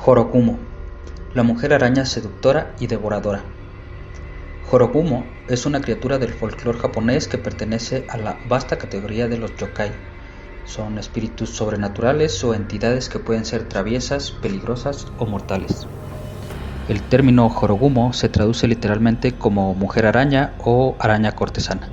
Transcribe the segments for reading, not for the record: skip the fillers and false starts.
Jorogumo, la mujer araña seductora y devoradora. Jorogumo es una criatura del folclore japonés que pertenece a la vasta categoría de los yokai. Son espíritus sobrenaturales o entidades que pueden ser traviesas, peligrosas o mortales. El término Jorogumo se traduce literalmente como mujer araña o araña cortesana.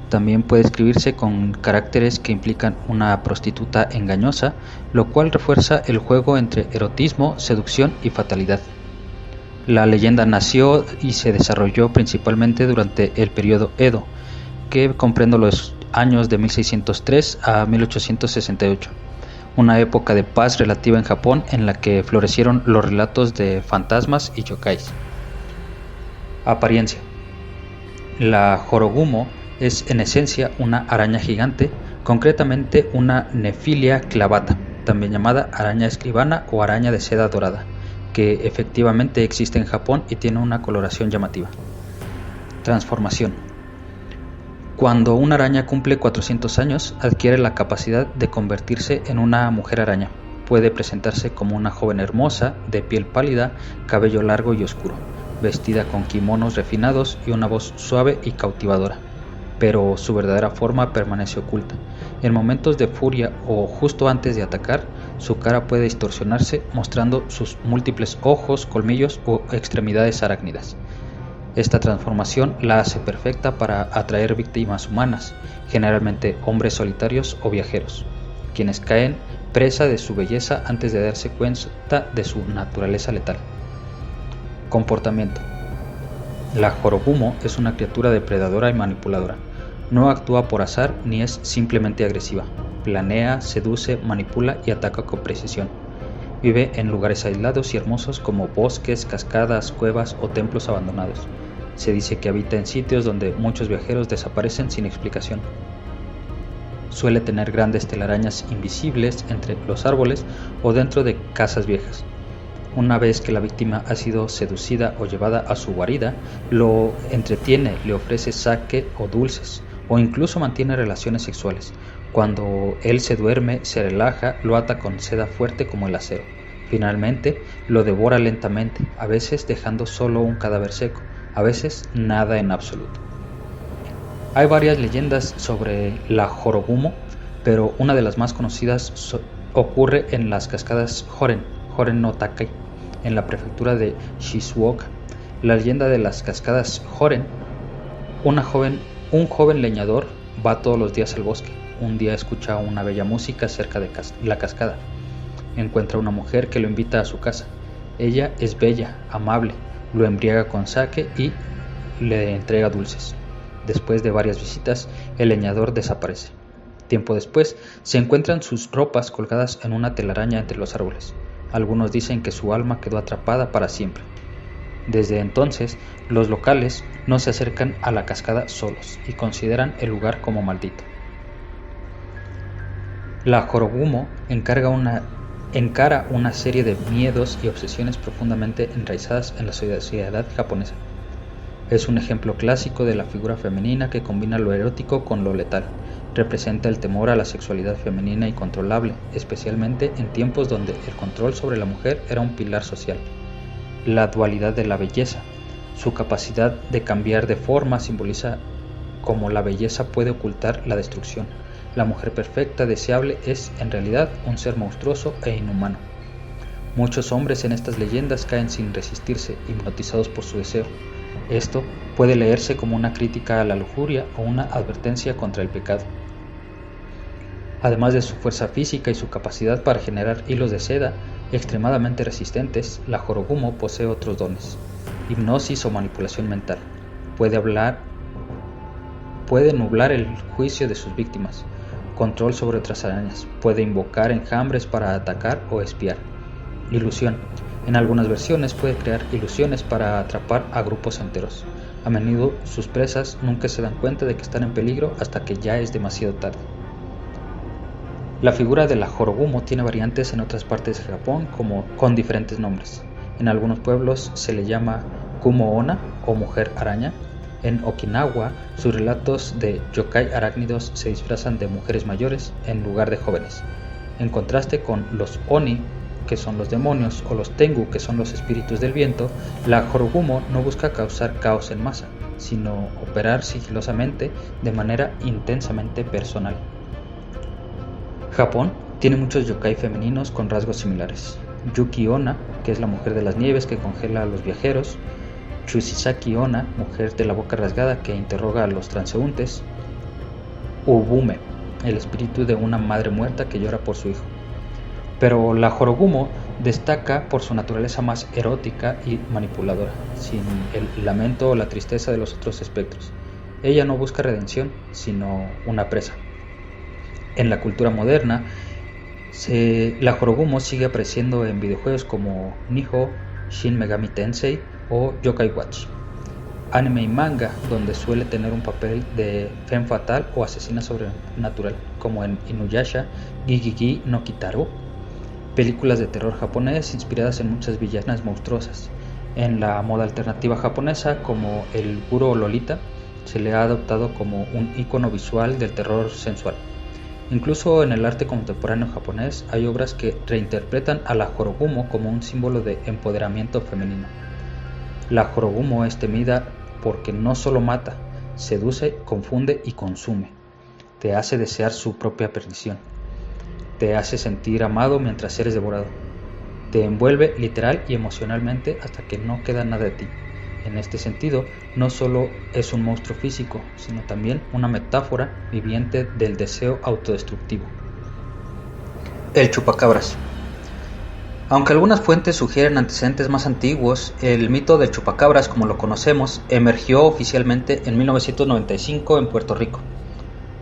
También puede escribirse con caracteres que implican una prostituta engañosa, lo cual refuerza el juego entre erotismo, seducción y fatalidad. La leyenda nació y se desarrolló principalmente durante el periodo Edo, que comprende los años de 1603 a 1868, una época de paz relativa en Japón en la que florecieron los relatos de fantasmas y yokais. Apariencia. La Jorogumo es en esencia una araña gigante, concretamente una Nephilia clavata, también llamada araña escribana o araña de seda dorada, que efectivamente existe en Japón y tiene una coloración llamativa. Transformación. Cuando una araña cumple 400 años, adquiere la capacidad de convertirse en una mujer araña. Puede presentarse como una joven hermosa, de piel pálida, cabello largo y oscuro, vestida con kimonos refinados y una voz suave y cautivadora, pero su verdadera forma permanece oculta. En momentos de furia o justo antes de atacar, su cara puede distorsionarse mostrando sus múltiples ojos, colmillos o extremidades arácnidas. Esta transformación la hace perfecta para atraer víctimas humanas, generalmente hombres solitarios o viajeros, quienes caen presa de su belleza antes de darse cuenta de su naturaleza letal. Comportamiento. La Jorogumo es una criatura depredadora y manipuladora. No actúa por azar ni es simplemente agresiva. Planea, seduce, manipula y ataca con precisión. Vive en lugares aislados y hermosos como bosques, cascadas, cuevas o templos abandonados. Se dice que habita en sitios donde muchos viajeros desaparecen sin explicación. Suele tener grandes telarañas invisibles entre los árboles o dentro de casas viejas. Una vez que la víctima ha sido seducida o llevada a su guarida, lo entretiene, le ofrece sake o dulces, o incluso mantiene relaciones sexuales. Cuando él se duerme, se relaja, lo ata con seda fuerte como el acero. Finalmente, lo devora lentamente, a veces dejando solo un cadáver seco, a veces nada en absoluto. Hay varias leyendas sobre la Jorogumo, pero una de las más conocidas ocurre en las cascadas Horen no Takai, en la prefectura de Shizuoka. La leyenda de las cascadas Horen: un joven leñador va todos los días al bosque. Un día escucha una bella música cerca de la cascada. Encuentra una mujer que lo invita a su casa. Ella es bella, amable, lo embriaga con sake y le entrega dulces. Después de varias visitas, el leñador desaparece. Tiempo después, se encuentran sus ropas colgadas en una telaraña entre los árboles. Algunos dicen que su alma quedó atrapada para siempre. Desde entonces, los locales no se acercan a la cascada solos y consideran el lugar como maldito. La Jorogumo encara una serie de miedos y obsesiones profundamente enraizadas en la sociedad japonesa. Es un ejemplo clásico de la figura femenina que combina lo erótico con lo letal. Representa el temor a la sexualidad femenina y controlable, especialmente en tiempos donde el control sobre la mujer era un pilar social. La dualidad de la belleza. Su capacidad de cambiar de forma simboliza cómo la belleza puede ocultar la destrucción. La mujer perfecta, deseable, es en realidad un ser monstruoso e inhumano. Muchos hombres en estas leyendas caen sin resistirse, hipnotizados por su deseo. Esto puede leerse como una crítica a la lujuria o una advertencia contra el pecado. Además de su fuerza física y su capacidad para generar hilos de seda extremadamente resistentes, la Jorogumo posee otros dones: hipnosis o manipulación mental. Puede nublar el juicio de sus víctimas, control sobre otras arañas, puede invocar enjambres para atacar o espiar. Ilusión. En algunas versiones puede crear ilusiones para atrapar a grupos enteros. A menudo sus presas nunca se dan cuenta de que están en peligro hasta que ya es demasiado tarde. La figura de la Jorogumo tiene variantes en otras partes de Japón con diferentes nombres. En algunos pueblos se le llama Kumo-onna o mujer araña. En Okinawa, sus relatos de yokai arácnidos se disfrazan de mujeres mayores en lugar de jóvenes. En contraste con los oni que son los demonios, o los Tengu, que son los espíritus del viento, la Jorogumo no busca causar caos en masa, sino operar sigilosamente de manera intensamente personal. Japón tiene muchos yokai femeninos con rasgos similares. Yuki Onna, que es la mujer de las nieves que congela a los viajeros. Chushisaki Onna, mujer de la boca rasgada que interroga a los transeúntes. Ubume, el espíritu de una madre muerta que llora por su hijo. Pero la Jorogumo destaca por su naturaleza más erótica y manipuladora, sin el lamento o la tristeza de los otros espectros. Ella no busca redención, sino una presa. En la cultura moderna, la Jorogumo sigue apareciendo en videojuegos como Nihon, Shin Megami Tensei o Yokai Watch. Anime y manga, donde suele tener un papel de femme fatale o asesina sobrenatural, como en Inuyasha, Gigigi no Kitaro. Películas de terror japonés inspiradas en muchas villanas monstruosas. En la moda alternativa japonesa, como el Guro Lolita, se le ha adoptado como un icono visual del terror sensual. Incluso en el arte contemporáneo japonés hay obras que reinterpretan a la Jorogumo como un símbolo de empoderamiento femenino. La Jorogumo es temida porque no solo mata, seduce, confunde y consume. Te hace desear su propia perdición. Te hace sentir amado mientras eres devorado. Te envuelve literal y emocionalmente hasta que no queda nada de ti. En este sentido, no solo es un monstruo físico, sino también una metáfora viviente del deseo autodestructivo. El chupacabras. Aunque algunas fuentes sugieren antecedentes más antiguos, el mito del chupacabras, como lo conocemos, emergió oficialmente en 1995 en Puerto Rico,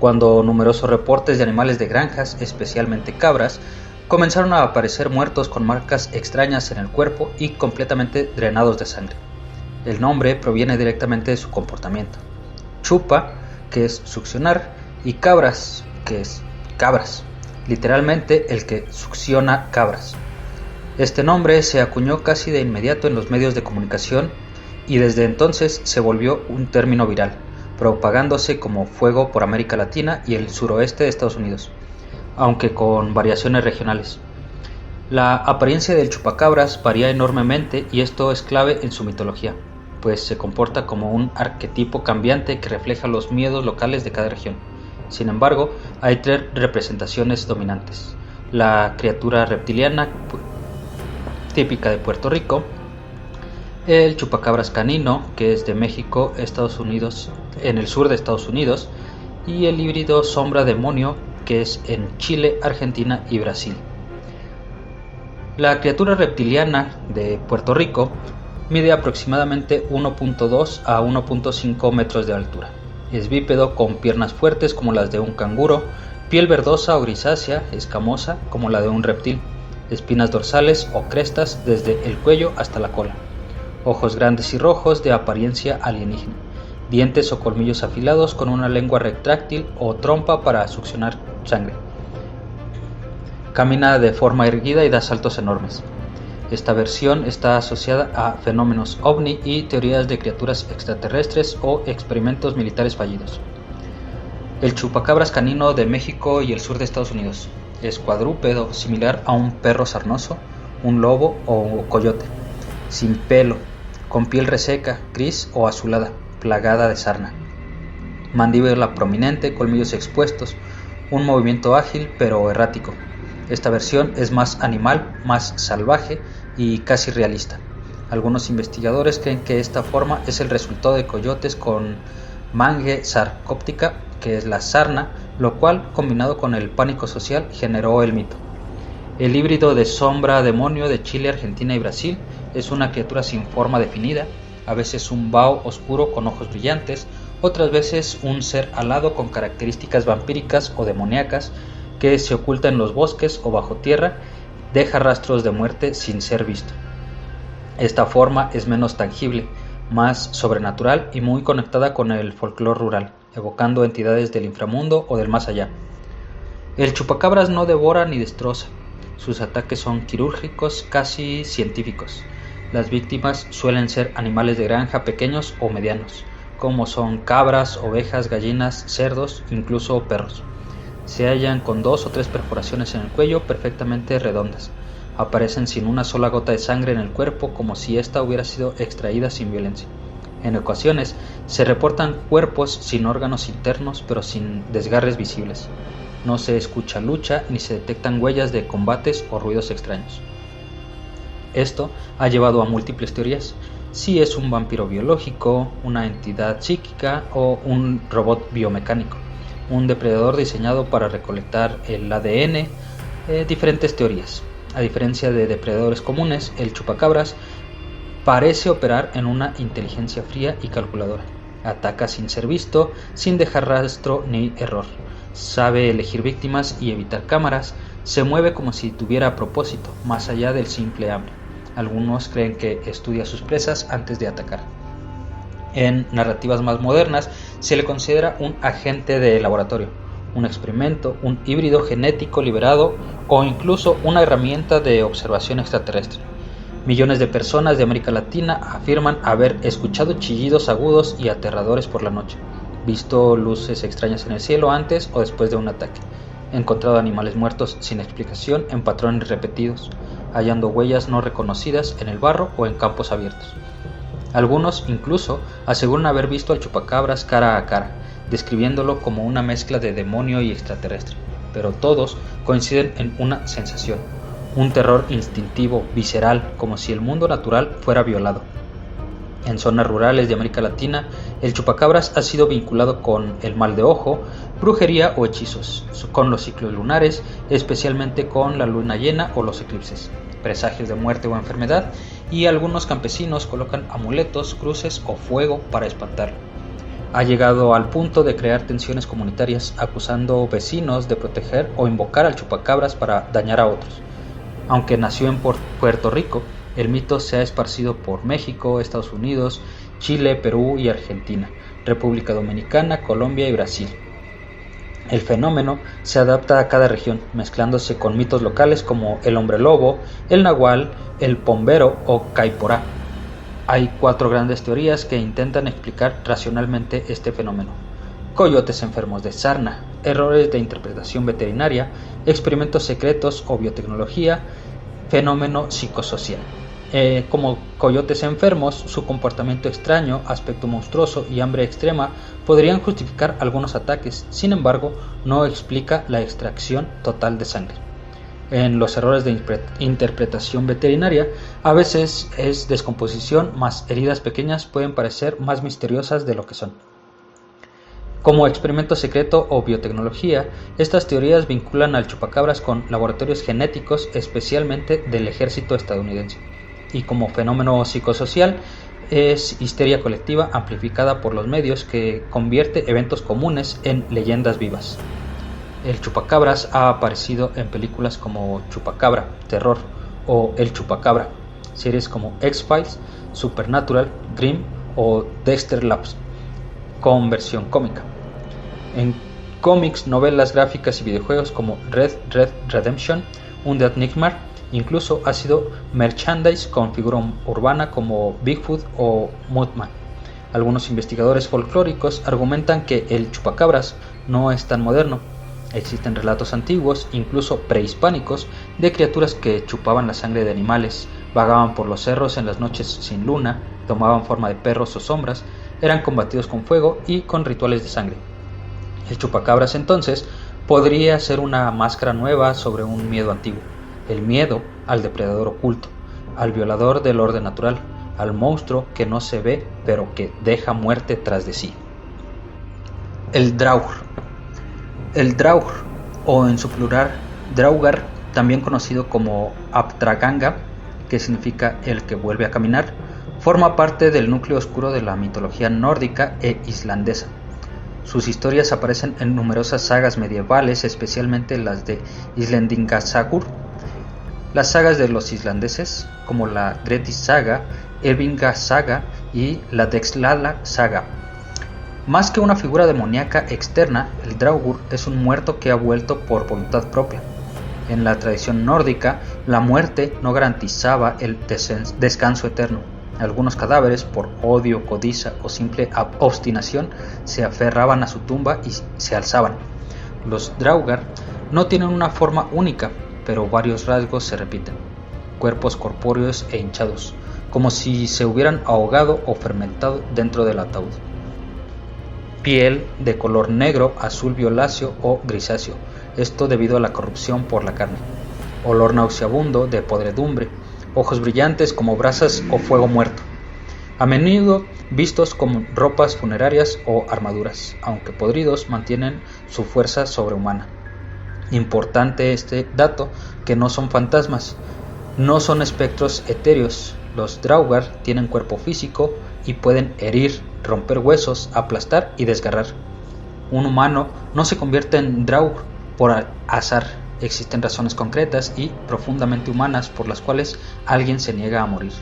cuando numerosos reportes de animales de granjas, especialmente cabras, comenzaron a aparecer muertos con marcas extrañas en el cuerpo y completamente drenados de sangre. El nombre proviene directamente de su comportamiento. Chupa, que es succionar, y cabras, que es cabras, literalmente el que succiona cabras. Este nombre se acuñó casi de inmediato en los medios de comunicación y desde entonces se volvió un término viral, propagándose como fuego por América Latina y el suroeste de Estados Unidos, aunque con variaciones regionales. La apariencia del chupacabras varía enormemente y esto es clave en su mitología, pues se comporta como un arquetipo cambiante que refleja los miedos locales de cada región. Sin embargo, hay tres representaciones dominantes: la criatura reptiliana típica de Puerto Rico, el chupacabras canino, que es de México, Estados Unidos, en el sur de Estados Unidos, y el híbrido sombra demonio, que es en Chile, Argentina y Brasil. La criatura reptiliana de Puerto Rico mide aproximadamente 1.2 a 1.5 metros de altura. Es bípedo con piernas fuertes como las de un canguro, piel verdosa o grisácea, escamosa como la de un reptil, espinas dorsales o crestas desde el cuello hasta la cola, ojos grandes y rojos de apariencia alienígena, dientes o colmillos afilados con una lengua retráctil o trompa para succionar sangre. Camina de forma erguida y da saltos enormes. Esta versión está asociada a fenómenos ovni y teorías de criaturas extraterrestres o experimentos militares fallidos. El chupacabras canino de México y el sur de Estados Unidos es cuadrúpedo, similar a un perro sarnoso, un lobo o coyote, sin pelo, con piel reseca, gris o azulada, plagada de sarna. Mandíbula prominente, colmillos expuestos, un movimiento ágil pero errático. Esta versión es más animal, más salvaje y casi realista. Algunos investigadores creen que esta forma es el resultado de coyotes con Mange sarcóptica, que es la sarna, lo cual, combinado con el pánico social, generó el mito. El híbrido de sombra demonio de Chile, Argentina y Brasil es una criatura sin forma definida, a veces un bao oscuro con ojos brillantes, otras veces un ser alado con características vampíricas o demoníacas que se oculta en los bosques o bajo tierra, deja rastros de muerte sin ser visto. Esta forma es menos tangible, más sobrenatural y muy conectada con el folclore rural, evocando entidades del inframundo o del más allá. El chupacabras no devora ni destroza. Sus ataques son quirúrgicos, casi científicos. Las víctimas suelen ser animales de granja pequeños o medianos, como son cabras, ovejas, gallinas, cerdos, incluso perros. Se hallan con 2 o 3 perforaciones en el cuello perfectamente redondas. Aparecen sin una sola gota de sangre en el cuerpo, como si ésta hubiera sido extraída sin violencia. En ocasiones se reportan cuerpos sin órganos internos, pero sin desgarres visibles. No se escucha lucha ni se detectan huellas de combates o ruidos extraños. Esto ha llevado a múltiples teorías: si es un vampiro biológico, una entidad psíquica o un robot biomecánico, un depredador diseñado para recolectar el ADN. Diferentes teorías. A diferencia de depredadores comunes, el chupacabras parece operar en una inteligencia fría y calculadora. Ataca sin ser visto, sin dejar rastro ni error. Sabe elegir víctimas y evitar cámaras. Se mueve como si tuviera propósito, más allá del simple hambre. Algunos creen que estudia sus presas antes de atacar. En narrativas más modernas se le considera un agente de laboratorio, un experimento, un híbrido genético liberado o incluso una herramienta de observación extraterrestre. Millones de personas de América Latina afirman haber escuchado chillidos agudos y aterradores por la noche, visto luces extrañas en el cielo antes o después de un ataque, encontrado animales muertos sin explicación en patrones repetidos, hallando huellas no reconocidas en el barro o en campos abiertos. Algunos incluso aseguran haber visto al chupacabras cara a cara, describiéndolo como una mezcla de demonio y extraterrestre, pero todos coinciden en una sensación: un terror instintivo, visceral, como si el mundo natural fuera violado. En zonas rurales de América Latina, el chupacabras ha sido vinculado con el mal de ojo, brujería o hechizos, con los ciclos lunares, especialmente con la luna llena o los eclipses, presagios de muerte o enfermedad, y algunos campesinos colocan amuletos, cruces o fuego para espantarlo. Ha llegado al punto de crear tensiones comunitarias, acusando vecinos de proteger o invocar al chupacabras para dañar a otros. Aunque nació en Puerto Rico, el mito se ha esparcido por México, Estados Unidos, Chile, Perú y Argentina, República Dominicana, Colombia y Brasil. El fenómeno se adapta a cada región, mezclándose con mitos locales como el hombre lobo, el nahual, el pombero o caiporá. Hay 4 grandes teorías que intentan explicar racionalmente este fenómeno: coyotes enfermos de sarna, errores de interpretación veterinaria, experimentos secretos o biotecnología, fenómeno psicosocial. Como coyotes enfermos, su comportamiento extraño, aspecto monstruoso y hambre extrema podrían justificar algunos ataques. Sin embargo, no explica la extracción total de sangre. En los errores de interpretación veterinaria, a veces es descomposición, más heridas pequeñas pueden parecer más misteriosas de lo que son. Como experimento secreto o biotecnología, estas teorías vinculan al chupacabras con laboratorios genéticos, especialmente del ejército estadounidense. Y como fenómeno psicosocial, es histeria colectiva amplificada por los medios que convierte eventos comunes en leyendas vivas. El chupacabras ha aparecido en películas como Chupacabra, Terror o El Chupacabra, series como X-Files, Supernatural, Grimm o Dexter Labs, con versión cómica. En cómics, novelas gráficas y videojuegos como Red Dead Redemption, Undead Nightmare, incluso ha sido merchandise con figura urbana como Bigfoot o Mothman. Algunos investigadores folclóricos argumentan que el chupacabras no es tan moderno. Existen relatos antiguos, incluso prehispánicos, de criaturas que chupaban la sangre de animales, vagaban por los cerros en las noches sin luna, tomaban forma de perros o sombras, eran combatidos con fuego y con rituales de sangre. El chupacabras entonces podría ser una máscara nueva sobre un miedo antiguo: el miedo al depredador oculto, al violador del orden natural, al monstruo que no se ve pero que deja muerte tras de sí. El draugr. El draugr, o en su plural draugar, también conocido como Aptraganga, que significa el que vuelve a caminar, forma parte del núcleo oscuro de la mitología nórdica e islandesa. Sus historias aparecen en numerosas sagas medievales, especialmente las de Íslendingasagur. Las sagas de los islandeses, como la Grettis Saga, Ervinga Saga y la Dexlala Saga. Más que una figura demoníaca externa, el draugur es un muerto que ha vuelto por voluntad propia. En la tradición nórdica, la muerte no garantizaba el descanso eterno. Algunos cadáveres, por odio, codicia o simple obstinación, se aferraban a su tumba y se alzaban. Los draugar no tienen una forma única, pero varios rasgos se repiten. cuerpos corpóreos e hinchados, como si se hubieran ahogado o fermentado dentro del ataúd. Piel de color negro, azul violáceo o grisáceo, esto debido a la corrupción por la carne. Olor nauseabundo de podredumbre, ojos brillantes como brasas o fuego muerto. A menudo vistos como ropas funerarias o armaduras, aunque podridos mantienen su fuerza sobrehumana. Importante este dato, que no son fantasmas, no son espectros etéreos. Los Draugr tienen cuerpo físico y pueden herir, romper huesos, aplastar y desgarrar. Un humano no se convierte en Draugr por azar. Existen razones concretas y profundamente humanas por las cuales alguien se niega a morir.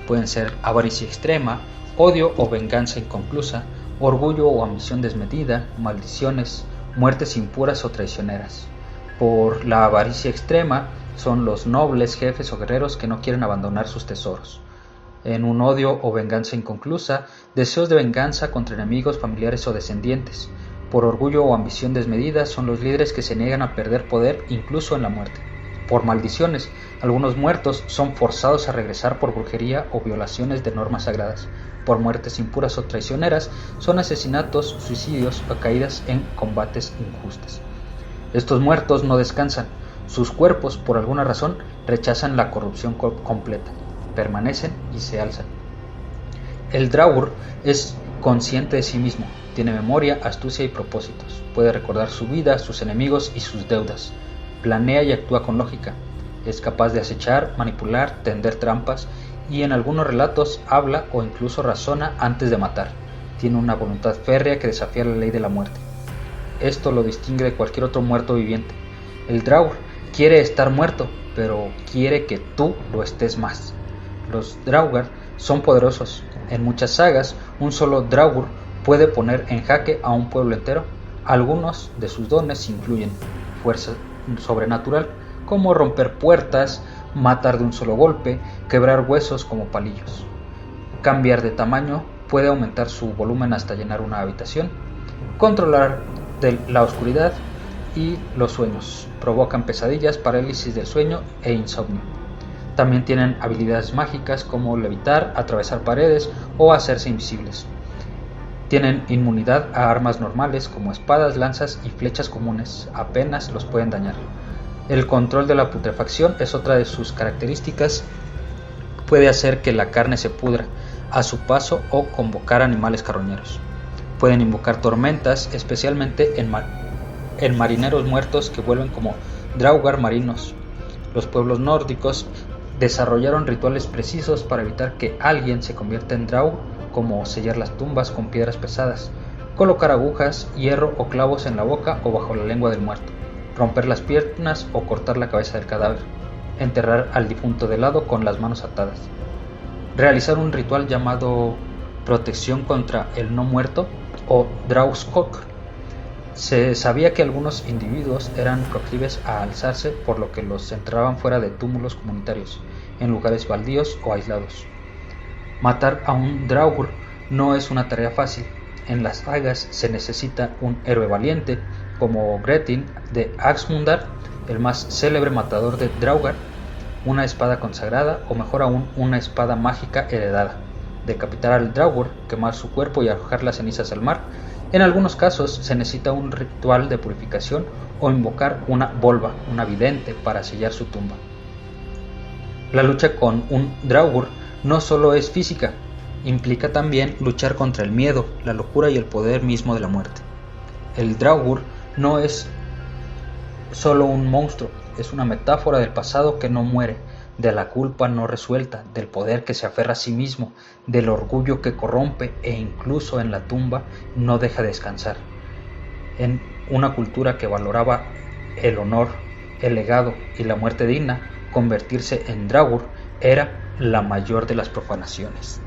Pueden ser avaricia extrema, odio o venganza inconclusa, orgullo o ambición desmedida, maldiciones, muertes impuras o traicioneras. Por la avaricia extrema son los nobles, jefes o guerreros que no quieren abandonar sus tesoros. En un odio o venganza inconclusa, deseos de venganza contra enemigos, familiares o descendientes. Por orgullo o ambición desmedida son los líderes que se niegan a perder poder incluso en la muerte. Por maldiciones, algunos muertos son forzados a regresar por brujería o violaciones de normas sagradas. Por muertes impuras o traicioneras son asesinatos, suicidios o caídas en combates injustos. Estos muertos no descansan. Sus cuerpos, por alguna razón, rechazan la corrupción completa. Permanecen y se alzan. El Draugr es consciente de sí mismo, tiene memoria, astucia y propósitos. Puede recordar su vida, sus enemigos y sus deudas. Planea y actúa con lógica. Es capaz de acechar, manipular, tender trampas y en algunos relatos habla o incluso razona antes de matar. Tiene una voluntad férrea que desafía la ley de la muerte. Esto lo distingue de cualquier otro muerto viviente. El Draugr quiere estar muerto, pero quiere que tú lo estés más. Los Draugr son poderosos. En muchas sagas, un solo Draugr puede poner en jaque a un pueblo entero. Algunos de sus dones incluyen fuerza sobrenatural, como romper puertas, matar de un solo golpe, quebrar huesos como palillos. Cambiar de tamaño, puede aumentar su volumen hasta llenar una habitación. Controlar la oscuridad y los sueños. Provocan pesadillas, parálisis del sueño e insomnio. También tienen habilidades mágicas como levitar, atravesar paredes o hacerse invisibles. Tienen inmunidad a armas normales como espadas, lanzas y flechas comunes. Apenas los pueden dañar. El control de la putrefacción es otra de sus características. Puede hacer que la carne se pudra a su paso o convocar animales carroñeros. Pueden invocar tormentas, especialmente en marineros muertos que vuelven como Draugr marinos. Los pueblos nórdicos desarrollaron rituales precisos para evitar que alguien se convierta en Draugr, como sellar las tumbas con piedras pesadas, colocar agujas, hierro o clavos en la boca o bajo la lengua del muerto, romper las piernas o cortar la cabeza del cadáver, enterrar al difunto de lado con las manos atadas, realizar un ritual llamado protección contra el no muerto o Draugskok. Se sabía que algunos individuos eran proclives a alzarse, por lo que los enterraban fuera de túmulos comunitarios, en lugares baldíos o aislados. Matar a un Draugr no es una tarea fácil. En las sagas se necesita un héroe valiente, como Grettir de Axmundar, el más célebre matador de Draugr, una espada consagrada o mejor aún una espada mágica heredada, decapitar al Draugr, quemar su cuerpo y arrojar las cenizas al mar. En algunos casos se necesita un ritual de purificación o invocar una volva, una vidente, para sellar su tumba. La lucha con un Draugr no solo es física, implica también luchar contra el miedo, la locura y el poder mismo de la muerte. El Draugr no es solo un monstruo, es una metáfora del pasado que no muere, de la culpa no resuelta, del poder que se aferra a sí mismo, del orgullo que corrompe e incluso en la tumba no deja descansar. En una cultura que valoraba el honor, el legado y la muerte digna, convertirse en Draugr era la mayor de las profanaciones.